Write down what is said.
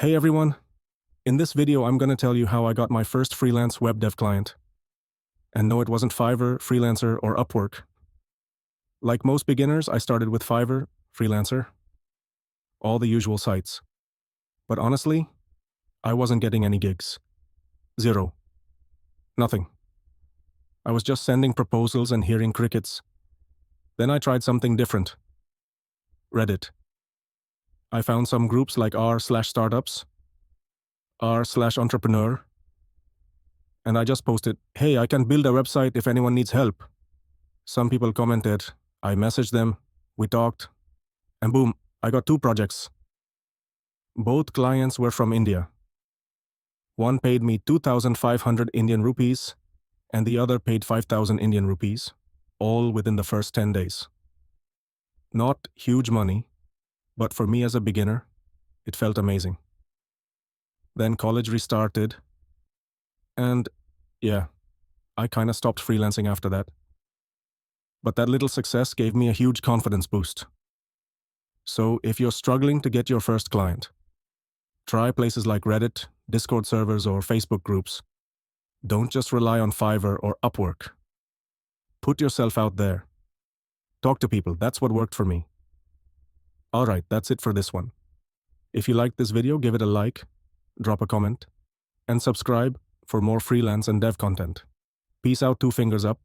Hey everyone! In this video, I'm gonna tell you how I got my first freelance web dev client. And no, it wasn't Fiverr, Freelancer, or Upwork. Like most beginners, I started with Fiverr, Freelancer, all the usual sites. But honestly, I wasn't getting any gigs. Zero. Nothing. I was just sending proposals and hearing crickets. Then I tried something different. Reddit. I found some groups like r/startups, r/entrepreneur, and I just posted, hey, I can build a website if anyone needs help. Some people commented, I messaged them, we talked, and boom, I got 2 projects. Both clients were from India. One paid me 2,500 Indian rupees, and the other paid 5,000 Indian rupees, all within the first 10 days. Not huge money, but for me as a beginner, it felt amazing. Then college restarted, and yeah, I kinda stopped freelancing after that. But that little success gave me a huge confidence boost. So if you're struggling to get your first client, try places like Reddit, Discord servers, or Facebook groups. Don't just rely on Fiverr or Upwork. Put yourself out there. Talk to people, that's what worked for me. Alright, that's it for this one. If you liked this video, give it a like, drop a comment, and subscribe for more freelance and dev content. Peace out, 2 fingers up.